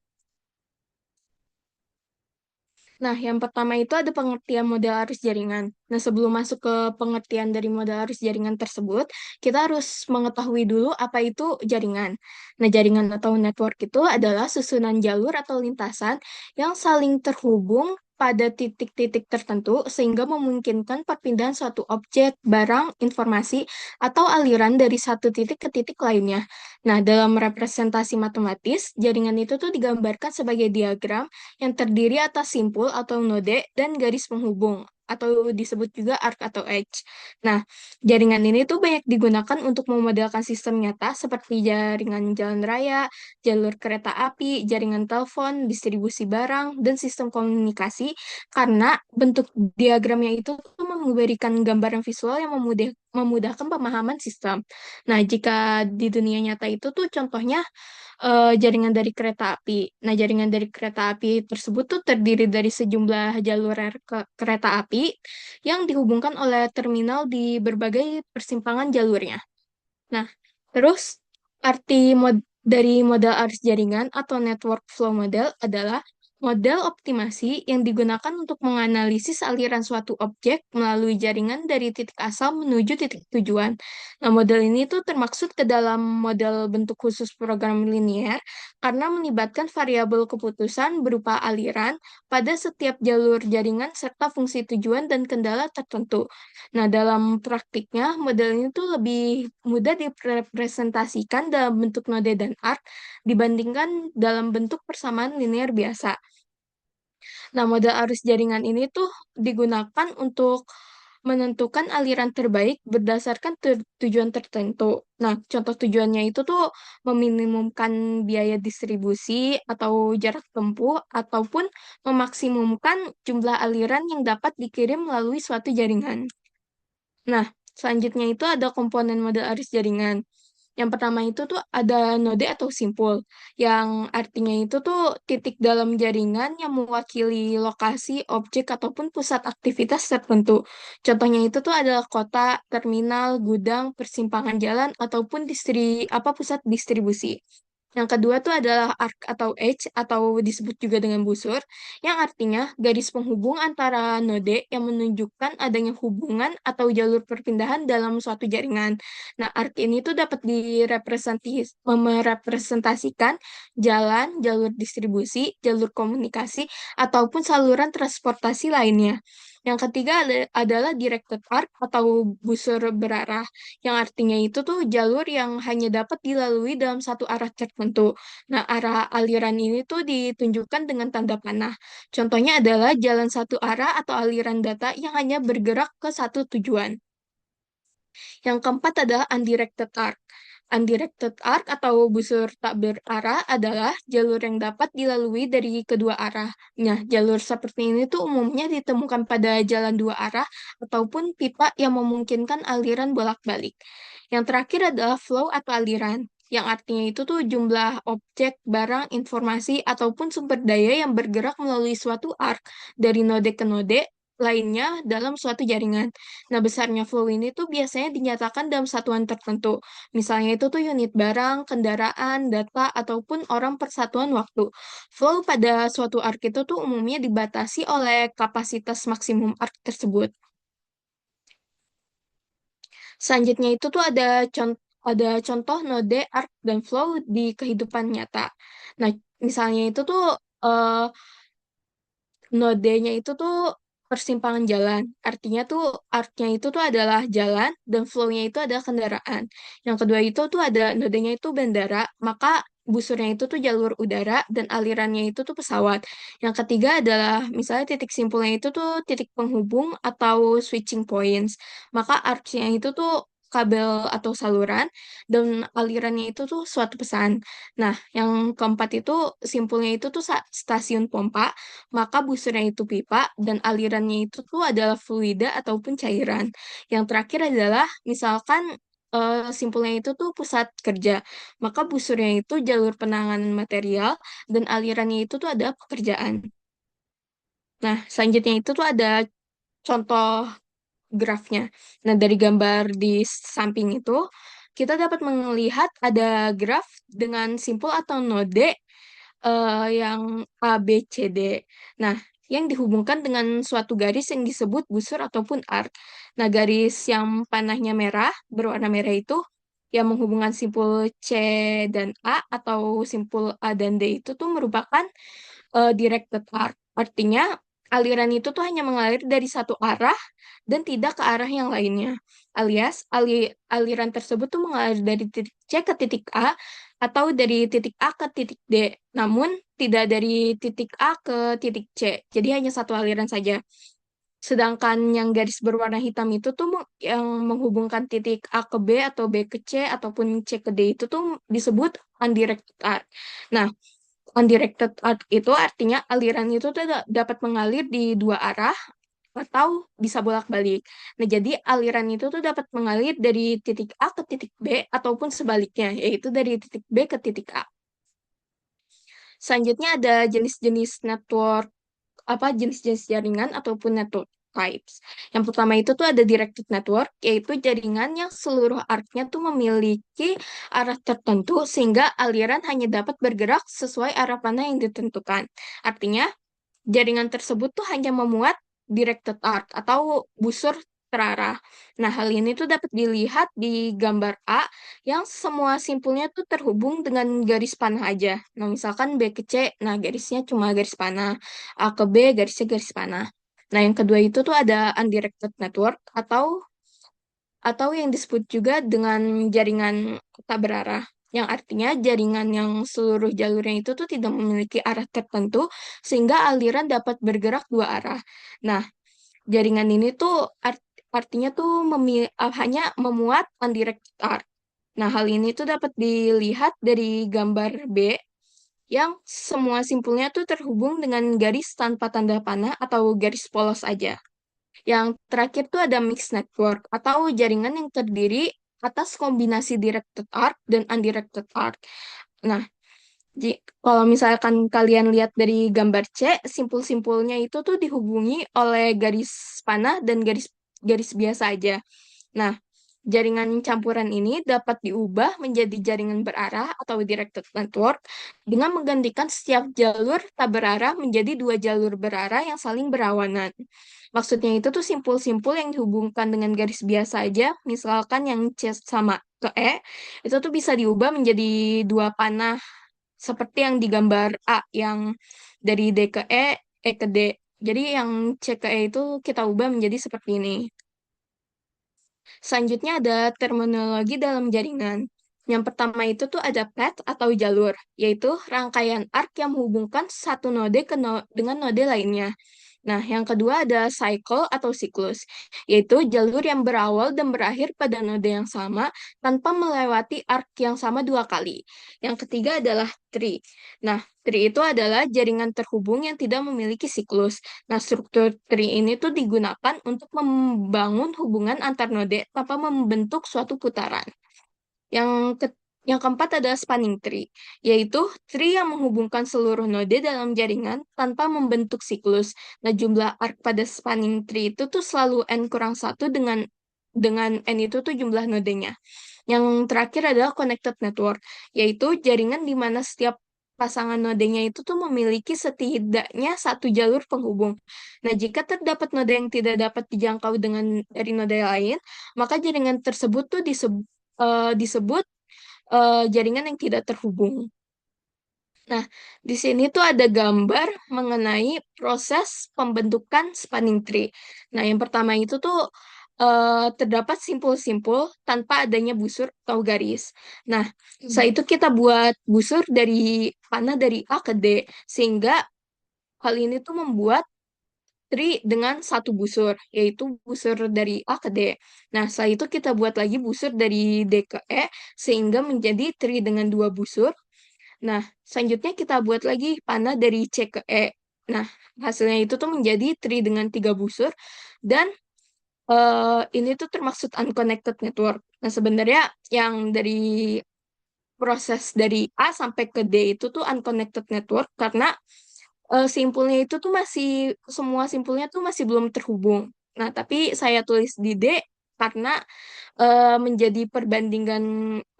Nah, yang pertama itu ada pengertian model arus jaringan. Nah, sebelum masuk ke pengertian dari model arus jaringan tersebut, kita harus mengetahui dulu apa itu jaringan. Nah, jaringan atau network itu adalah susunan jalur atau lintasan yang saling terhubung pada titik-titik tertentu sehingga memungkinkan perpindahan suatu objek, barang, informasi, atau aliran dari satu titik ke titik lainnya. Nah, dalam representasi matematis, jaringan itu tuh digambarkan sebagai diagram yang terdiri atas simpul atau node dan garis penghubung atau disebut juga arc atau edge. Nah, jaringan ini tuh banyak digunakan untuk memodelkan sistem nyata seperti jaringan jalan raya, jalur kereta api, jaringan telepon, distribusi barang, dan sistem komunikasi karena bentuk diagramnya itu tuh memberikan gambaran visual yang memudahkan pemahaman sistem. Nah, jika di dunia nyata itu tuh contohnya jaringan dari kereta api. Nah, jaringan dari kereta api tersebut tuh terdiri dari sejumlah jalur kereta api yang dihubungkan oleh terminal di berbagai persimpangan jalurnya. Nah, terus arti dari model arus jaringan atau network flow model adalah model optimasi yang digunakan untuk menganalisis aliran suatu objek melalui jaringan dari titik asal menuju titik tujuan. Nah, model ini tuh termaksud ke dalam model bentuk khusus program linear karena melibatkan variabel keputusan berupa aliran pada setiap jalur jaringan serta fungsi tujuan dan kendala tertentu. Nah, dalam praktiknya, model ini tuh lebih mudah direpresentasikan dalam bentuk node dan arc dibandingkan dalam bentuk persamaan linear biasa. Nah, model arus jaringan ini tuh digunakan untuk menentukan aliran terbaik berdasarkan tujuan tertentu. Nah, contoh tujuannya itu tuh meminimumkan biaya distribusi atau jarak tempuh, ataupun memaksimumkan jumlah aliran yang dapat dikirim melalui suatu jaringan. Nah, selanjutnya itu ada komponen model arus jaringan. Yang pertama itu tuh ada node atau simpul, yang artinya itu tuh titik dalam jaringan yang mewakili lokasi, objek, ataupun pusat aktivitas tertentu. Contohnya itu tuh adalah kota, terminal, gudang, persimpangan jalan, ataupun pusat distribusi. Yang kedua tuh adalah arc atau edge atau disebut juga dengan busur, yang artinya garis penghubung antara node yang menunjukkan adanya hubungan atau jalur perpindahan dalam suatu jaringan. Nah, arc ini tuh dapat merepresentasikan jalan, jalur distribusi, jalur komunikasi, ataupun saluran transportasi lainnya. Yang ketiga adalah directed arc atau busur berarah, yang artinya itu tuh jalur yang hanya dapat dilalui dalam satu arah tertentu. Nah, arah aliran ini tuh ditunjukkan dengan tanda panah. Contohnya adalah jalan satu arah atau aliran data yang hanya bergerak ke satu tujuan. Yang keempat adalah undirected arc. Undirected arc atau busur tak berarah adalah jalur yang dapat dilalui dari kedua arah. Nah, jalur seperti ini tuh umumnya ditemukan pada jalan dua arah ataupun pipa yang memungkinkan aliran bolak-balik. Yang terakhir adalah flow atau aliran, yang artinya itu tuh jumlah objek, barang, informasi, ataupun sumber daya yang bergerak melalui suatu arc dari node ke node lainnya dalam suatu jaringan. Nah, besarnya flow ini tuh biasanya dinyatakan dalam satuan tertentu. Misalnya itu tuh unit barang, kendaraan, data, ataupun orang per satuan waktu. Flow pada suatu arc itu tuh umumnya dibatasi oleh kapasitas maksimum arc tersebut. Selanjutnya itu tuh ada contoh node, arc, dan flow di kehidupan nyata. Nah, misalnya itu tuh eh, nodenya itu tuh persimpangan jalan. Artinya tuh arc-nya itu tuh adalah jalan dan flow-nya itu adalah kendaraan. Yang kedua itu tuh ada nodenya itu bandara, maka busurnya itu tuh jalur udara dan alirannya itu tuh pesawat. Yang ketiga adalah misalnya titik simpulnya itu tuh titik penghubung atau switching points. Maka arc-nya itu tuh kabel atau saluran dan alirannya itu tuh suatu pesan. Nah, yang keempat itu simpulnya itu tuh stasiun pompa, maka busurnya itu pipa dan alirannya itu tuh adalah fluida ataupun cairan. Yang terakhir adalah misalkan simpulnya itu tuh pusat kerja, maka busurnya itu jalur penanganan material dan alirannya itu tuh ada pekerjaan. Nah, selanjutnya itu tuh ada contoh grafnya. Nah, dari gambar di samping itu, kita dapat melihat ada graf dengan simpul atau node yang A, B, C, D. Nah, yang dihubungkan dengan suatu garis yang disebut busur ataupun arc. Nah, garis yang panahnya merah, berwarna merah itu, yang menghubungkan simpul C dan A atau simpul A dan D itu tuh merupakan directed arc. Artinya, aliran itu tuh hanya mengalir dari satu arah dan tidak ke arah yang lainnya. Alias, aliran tersebut tuh mengalir dari titik C ke titik A atau dari titik A ke titik D, namun tidak dari titik A ke titik C. Jadi hanya satu aliran saja. Sedangkan yang garis berwarna hitam itu tuh yang menghubungkan titik A ke B atau B ke C ataupun C ke D itu tuh disebut undirected arc. Nah, undirected arc itu artinya aliran itu tuh dapat mengalir di dua arah atau bisa bolak-balik. Nah, jadi aliran itu tuh dapat mengalir dari titik A ke titik B ataupun sebaliknya, yaitu dari titik B ke titik A. Selanjutnya ada jenis-jenis jaringan ataupun network types. Yang pertama itu tuh ada directed network, yaitu jaringan yang seluruh arc-nya tuh memiliki arah tertentu sehingga aliran hanya dapat bergerak sesuai arah panah yang ditentukan. Artinya, jaringan tersebut tuh hanya memuat directed arc atau busur terarah. Nah, hal ini tuh dapat dilihat di gambar A yang semua simpulnya tuh terhubung dengan garis panah aja. Nah, misalkan B ke C, nah garisnya cuma garis panah. A ke B, garisnya garis panah. Nah, yang kedua itu tuh ada undirected network atau yang disebut juga dengan jaringan tak berarah, yang artinya jaringan yang seluruh jalurnya itu tuh tidak memiliki arah tertentu sehingga aliran dapat bergerak dua arah. Nah, jaringan ini tuh artinya tuh hanya memuat undirected arc. Nah, hal ini tuh dapat dilihat dari gambar B yang semua simpulnya tuh terhubung dengan garis tanpa tanda panah atau garis polos aja. Yang terakhir tuh ada mixed network atau jaringan yang terdiri atas kombinasi directed arc dan undirected arc. Nah, kalau misalkan kalian lihat dari gambar C, simpul-simpulnya itu tuh dihubungi oleh garis panah dan garis garis biasa aja. Nah, jaringan campuran ini dapat diubah menjadi jaringan berarah atau directed network dengan menggantikan setiap jalur tak berarah menjadi dua jalur berarah yang saling berlawanan. Maksudnya itu tuh simpul-simpul yang dihubungkan dengan garis biasa aja, misalkan yang C sama ke E, itu tuh bisa diubah menjadi dua panah seperti yang di gambar A, yang dari D ke E ke D. Jadi yang C ke E itu kita ubah menjadi seperti ini. Selanjutnya ada terminologi dalam jaringan. Yang pertama itu tuh ada path atau jalur, yaitu rangkaian arc yang menghubungkan satu node dengan node lainnya. Nah, yang kedua ada cycle atau siklus, yaitu jalur yang berawal dan berakhir pada node yang sama tanpa melewati arc yang sama dua kali. Yang ketiga adalah tree. Nah, tree itu adalah jaringan terhubung yang tidak memiliki siklus. Nah, struktur tree ini tuh digunakan untuk membangun hubungan antar node tanpa membentuk suatu putaran. Yang ke yang keempat ada spanning tree, yaitu tree yang menghubungkan seluruh node dalam jaringan tanpa membentuk siklus. Nah, jumlah arc pada spanning tree itu tuh selalu n kurang satu dengan n itu tuh jumlah nodenya. Yang terakhir adalah connected network, yaitu jaringan di mana setiap pasangan nodenya itu tuh memiliki setidaknya satu jalur penghubung. Nah, jika terdapat node yang tidak dapat dijangkau dari node lain, maka jaringan tersebut tuh disebut jaringan yang tidak terhubung. Nah, di sini tuh ada gambar mengenai proses pembentukan spanning tree. Nah, yang pertama itu tuh terdapat simpul-simpul tanpa adanya busur atau garis. Nah, setelah itu kita buat busur dari panah dari A ke D, sehingga hal ini tuh membuat tree dengan satu busur, yaitu busur dari A ke D. Nah, setelah itu kita buat lagi busur dari D ke E, sehingga menjadi tree dengan dua busur. Nah, selanjutnya kita buat lagi panah dari C ke E. Nah, hasilnya itu tuh menjadi tree dengan tiga busur, dan ini tuh termaksud unconnected network. Nah, sebenarnya yang dari proses dari A sampai ke D itu tuh unconnected network karena simpulnya itu tuh semua simpulnya tuh masih belum terhubung. Nah, tapi saya tulis di D karena menjadi perbandingan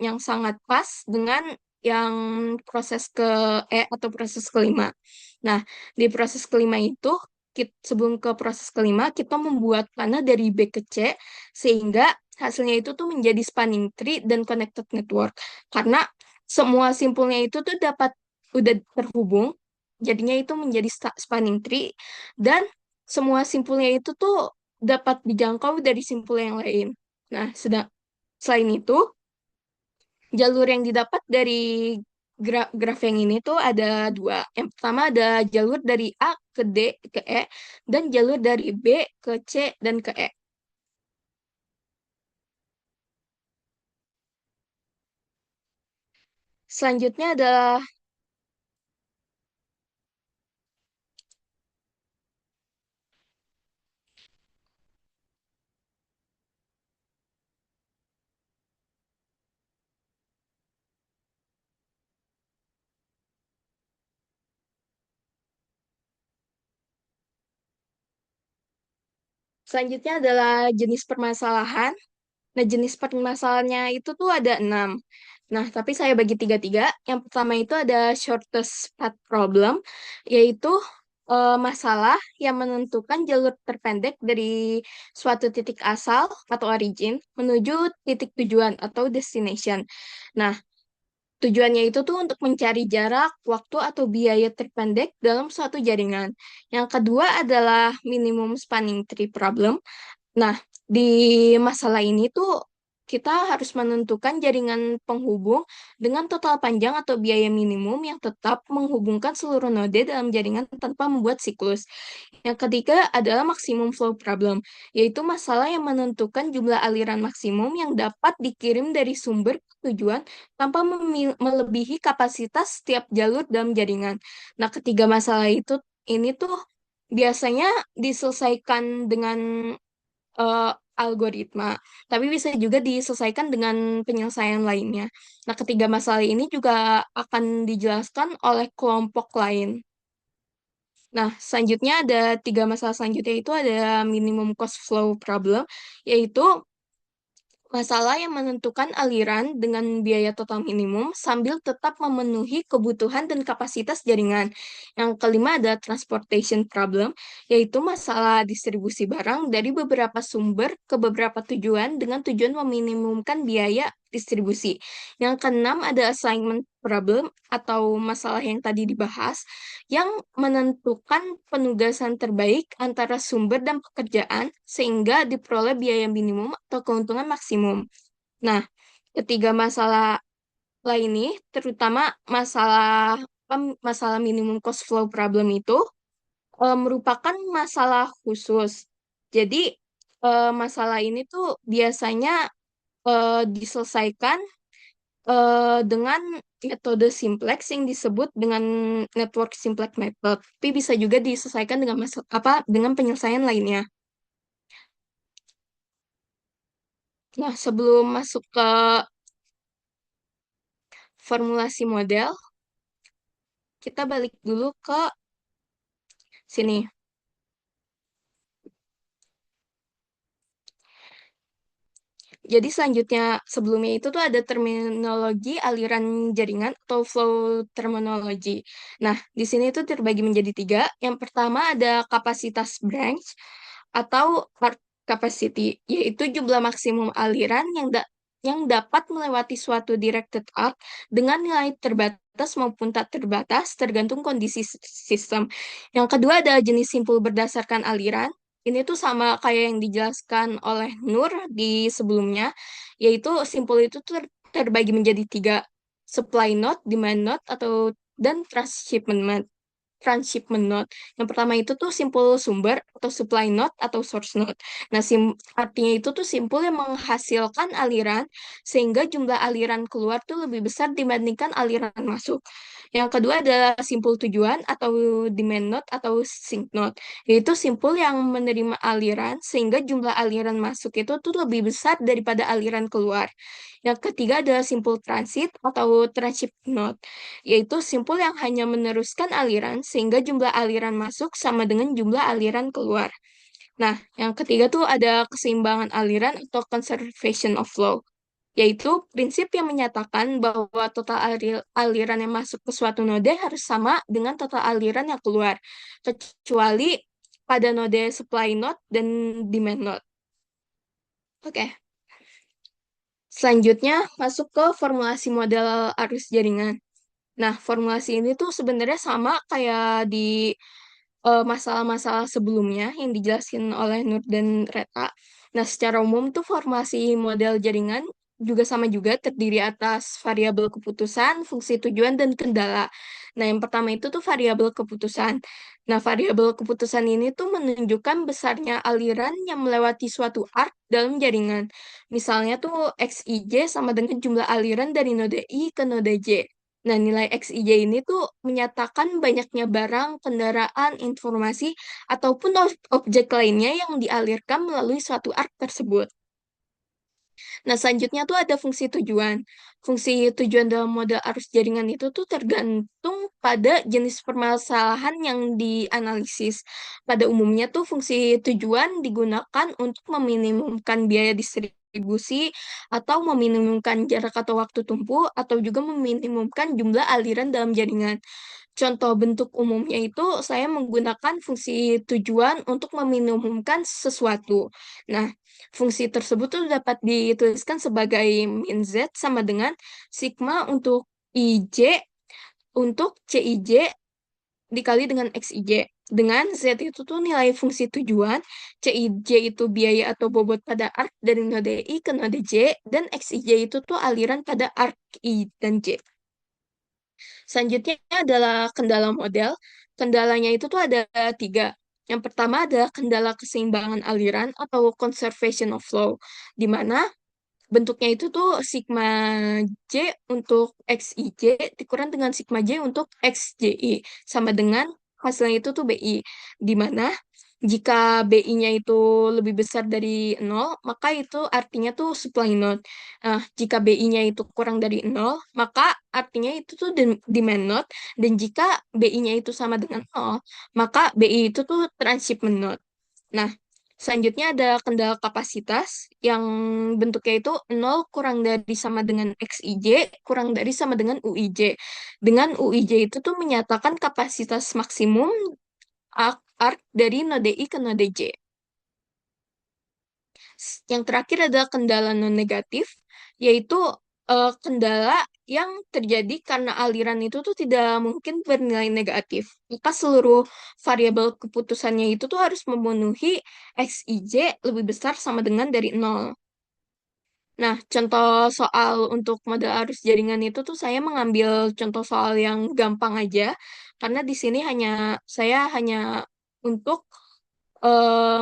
yang sangat pas dengan yang proses ke E atau proses kelima. Nah, di proses kelima itu, sebelum ke proses kelima, kita membuat panah dari B ke C, sehingga hasilnya itu tuh menjadi spanning tree dan connected network. Karena semua simpulnya itu tuh udah terhubung, jadinya itu menjadi spanning tree, dan semua simpulnya itu tuh dapat dijangkau dari simpul yang lain. Nah, selain itu, jalur yang didapat dari graf yang ini tuh ada dua. Yang pertama ada jalur dari A ke D ke E, dan jalur dari B ke C dan ke E. Selanjutnya adalah selanjutnya adalah jenis permasalahan. Nah, jenis permasalahannya itu tuh ada 6. Nah, tapi saya bagi tiga-tiga. Yang pertama itu ada shortest path problem, yaitu masalah yang menentukan jalur terpendek dari suatu titik asal atau origin menuju titik tujuan atau destination. Nah, tujuannya itu tuh untuk mencari jarak, waktu, atau biaya terpendek dalam suatu jaringan. Yang kedua adalah minimum spanning tree problem. Nah, di masalah ini tuh kita harus menentukan jaringan penghubung dengan total panjang atau biaya minimum yang tetap menghubungkan seluruh node dalam jaringan tanpa membuat siklus. Yang ketiga adalah maximum flow problem, yaitu masalah yang menentukan jumlah aliran maksimum yang dapat dikirim dari sumber ke tujuan tanpa melebihi kapasitas setiap jalur dalam jaringan. Nah, ketiga masalah ini tuh biasanya diselesaikan dengan algoritma, tapi bisa juga diselesaikan dengan penyelesaian lainnya. Nah, ketiga masalah ini juga akan dijelaskan oleh kelompok lain. Nah, selanjutnya ada tiga masalah selanjutnya itu ada minimum cost flow problem, yaitu masalah yang menentukan aliran dengan biaya total minimum sambil tetap memenuhi kebutuhan dan kapasitas jaringan. Yang kelima ada transportation problem, yaitu masalah distribusi barang dari beberapa sumber ke beberapa tujuan dengan tujuan meminimumkan biaya distribusi. Yang keenam ada assignment problem atau masalah yang tadi dibahas, yang menentukan penugasan terbaik antara sumber dan pekerjaan sehingga diperoleh biaya minimum atau keuntungan maksimum. Nah, ketiga masalah lainnya, terutama masalah minimum cost flow problem itu merupakan masalah khusus. Jadi, masalah ini tuh biasanya diselesaikan dengan metode simplex yang disebut dengan network simplex method, tapi bisa juga diselesaikan dengan dengan penyelesaian lainnya. Nah, sebelum masuk ke formulasi model, kita balik dulu ke sini. Jadi selanjutnya sebelumnya itu tuh ada terminologi aliran jaringan atau flow terminology. Nah, di sini itu terbagi menjadi tiga. Yang pertama ada kapasitas branch atau arc capacity, yaitu jumlah maksimum aliran yang dapat melewati suatu directed arc dengan nilai terbatas maupun tak terbatas tergantung kondisi sistem. Yang kedua ada jenis simpul berdasarkan aliran. Ini tuh sama kayak yang dijelaskan oleh Nur di sebelumnya, yaitu simpul itu tuh terbagi menjadi tiga, supply node, demand node, dan transshipment node. Yang pertama itu tuh simpul sumber atau supply node atau source node. Nah, artinya itu tuh simpul yang menghasilkan aliran sehingga jumlah aliran keluar tuh lebih besar dibandingkan aliran masuk. Yang kedua adalah simpul tujuan atau demand node atau sink node, yaitu simpul yang menerima aliran sehingga jumlah aliran masuk itu tuh lebih besar daripada aliran keluar. Yang ketiga adalah simpul transit atau transit node, yaitu simpul yang hanya meneruskan aliran sehingga jumlah aliran masuk sama dengan jumlah aliran keluar. Nah, yang ketiga tuh ada keseimbangan aliran atau conservation of flow, yaitu prinsip yang menyatakan bahwa total aliran yang masuk ke suatu node harus sama dengan total aliran yang keluar, kecuali pada node supply node dan demand node. Oke. Selanjutnya masuk ke formulasi model arus jaringan. Nah, formulasi ini tuh sebenarnya sama kayak di masalah-masalah sebelumnya yang dijelasin oleh Nur dan Reta. Nah, secara umum tuh formasi model jaringan juga sama juga terdiri atas variabel keputusan, fungsi tujuan, dan kendala. Nah, yang pertama itu tuh variabel keputusan. Nah, variabel keputusan ini tuh menunjukkan besarnya aliran yang melewati suatu arc dalam jaringan. Misalnya tuh XIJ sama dengan jumlah aliran dari node I ke node J. Nah, nilai XIJ ini tuh menyatakan banyaknya barang, kendaraan, informasi, ataupun objek lainnya yang dialirkan melalui suatu arc tersebut. Nah, selanjutnya tuh ada fungsi tujuan. Fungsi tujuan dalam model arus jaringan itu tuh tergantung pada jenis permasalahan yang dianalisis. Pada umumnya tuh fungsi tujuan digunakan untuk meminimumkan biaya distribusi atau meminimumkan jarak atau waktu tempuh atau juga meminimumkan jumlah aliran dalam jaringan. Contoh bentuk umumnya itu saya menggunakan fungsi tujuan untuk meminimumkan sesuatu. Nah, fungsi tersebut tuh dapat dituliskan sebagai min Z sama dengan sigma untuk IJ untuk CIJ dikali dengan XIJ. Dengan Z itu tuh nilai fungsi tujuan, CIJ itu biaya atau bobot pada arc dari node I ke node J, dan XIJ itu tuh aliran pada arc I dan J. Selanjutnya adalah kendala model. Kendalanya itu tuh ada tiga. Yang pertama adalah kendala keseimbangan aliran atau conservation of flow, di mana bentuknya itu tuh sigma J untuk XIJ dikurang dengan sigma J untuk XJI, sama dengan hasilnya itu tuh BI, di mana Jika BI-nya itu lebih besar dari nol, maka itu artinya tuh supply node. Nah, jika BI-nya itu kurang dari nol, maka artinya itu tuh demand node. Dan jika BI-nya itu sama dengan nol, maka BI itu tuh transshipment node. Nah, selanjutnya ada kendala kapasitas yang bentuknya itu nol kurang dari sama dengan XIJ, kurang dari sama dengan UIJ. Dengan UIJ itu tuh menyatakan kapasitas maksimum arc dari node I ke node J. Yang terakhir adalah kendala non-negatif, yaitu kendala yang terjadi karena aliran itu tuh tidak mungkin bernilai negatif. Maka seluruh variabel keputusannya itu tuh harus memenuhi XIJ lebih besar sama dengan dari nol. Nah, contoh soal untuk model arus jaringan itu tuh saya mengambil contoh soal yang gampang aja, karena di sini saya hanya untuk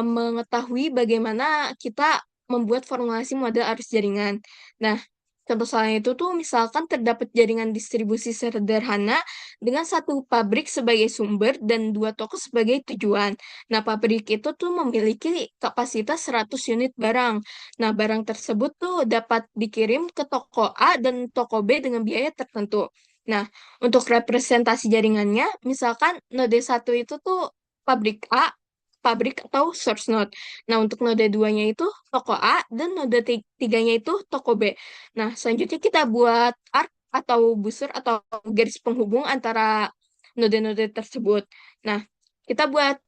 mengetahui bagaimana kita membuat formulasi model arus jaringan. Nah, contoh soalnya itu tuh misalkan terdapat jaringan distribusi sederhana dengan satu pabrik sebagai sumber dan dua toko sebagai tujuan. Nah, pabrik itu tuh memiliki kapasitas 100 unit barang. Nah, barang tersebut tuh dapat dikirim ke toko A dan toko B dengan biaya tertentu. Nah, untuk representasi jaringannya, misalkan node satu itu tuh pabrik A, pabrik atau source node. Nah, untuk node 2-nya itu toko A dan node 3-nya itu toko B. Nah, selanjutnya kita buat arc atau busur atau garis penghubung antara node-node tersebut. Nah, kita buat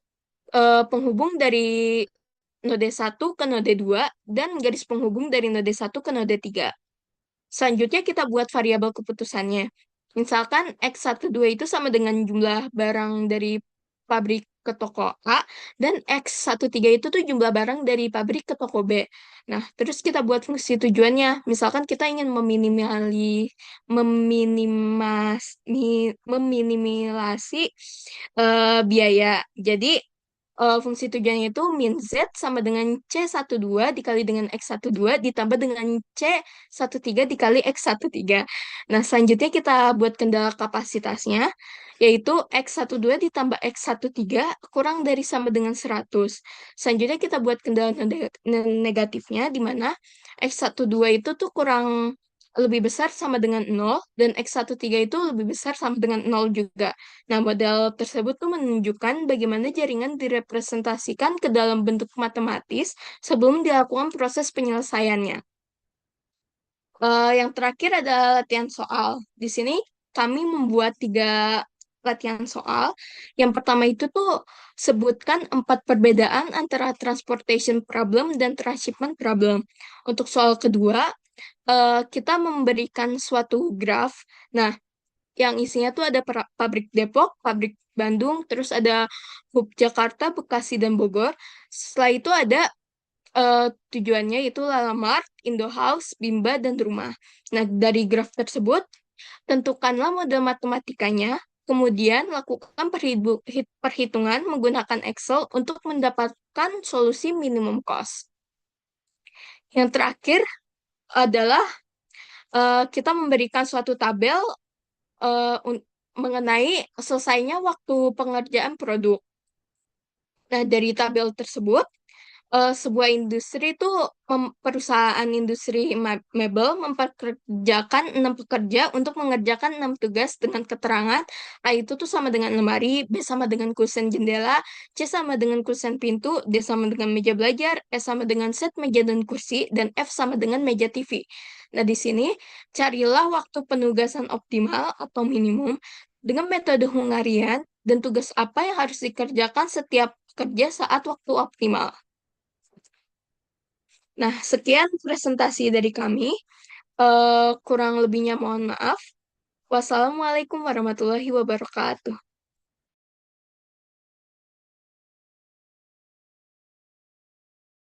penghubung dari node satu ke node 2 dan garis penghubung dari node satu ke node 3. Selanjutnya kita buat variabel keputusannya. Misalkan X12 itu sama dengan jumlah barang dari pabrik ke toko A, dan X13 itu tuh jumlah barang dari pabrik ke toko B. Nah, terus kita buat fungsi tujuannya. Misalkan kita ingin meminimasi biaya. Jadi, fungsi tujuannya itu min Z sama dengan C12 dikali dengan X12 ditambah dengan C13 dikali X13. Nah, selanjutnya kita buat kendala kapasitasnya, yaitu X12 ditambah X13 kurang dari sama dengan 100. Selanjutnya kita buat kendala negatifnya, di mana X12 itu tuh kurang lebih besar sama dengan nol dan X13 itu lebih besar sama dengan nol juga. Nah, model tersebut tuh menunjukkan bagaimana jaringan direpresentasikan ke dalam bentuk matematis sebelum dilakukan proses penyelesaiannya. Yang terakhir ada latihan soal. Di sini kami membuat 3 latihan soal. Yang pertama itu tuh sebutkan 4 perbedaan antara transportation problem dan transshipment problem. Untuk soal kedua, kita memberikan suatu graf. Nah, yang isinya tuh ada pabrik Depok, pabrik Bandung, terus ada hub Jakarta, Bekasi, dan Bogor. Setelah itu ada tujuannya itu Lalamart, Indohouse, Bimba, dan rumah. Nah, dari graf tersebut, tentukanlah model matematikanya, kemudian lakukan perhitungan menggunakan Excel untuk mendapatkan solusi minimum cost. Yang terakhir adalah kita memberikan suatu tabel eh, un- mengenai selesainya waktu pengerjaan produk. Nah, dari tabel tersebut, sebuah industri itu perusahaan industri mebel memperkerjakan 6 pekerja untuk mengerjakan 6 tugas dengan keterangan A itu tuh sama dengan lemari, B sama dengan kusen jendela, C sama dengan kusen pintu, D sama dengan meja belajar, E sama dengan set meja dan kursi, dan F sama dengan meja TV. Nah, di sini carilah waktu penugasan optimal atau minimum dengan metode Hungarian dan tugas apa yang harus dikerjakan setiap kerja saat waktu optimal. Nah, sekian presentasi dari kami. Kurang lebihnya mohon maaf. Wassalamualaikum warahmatullahi wabarakatuh.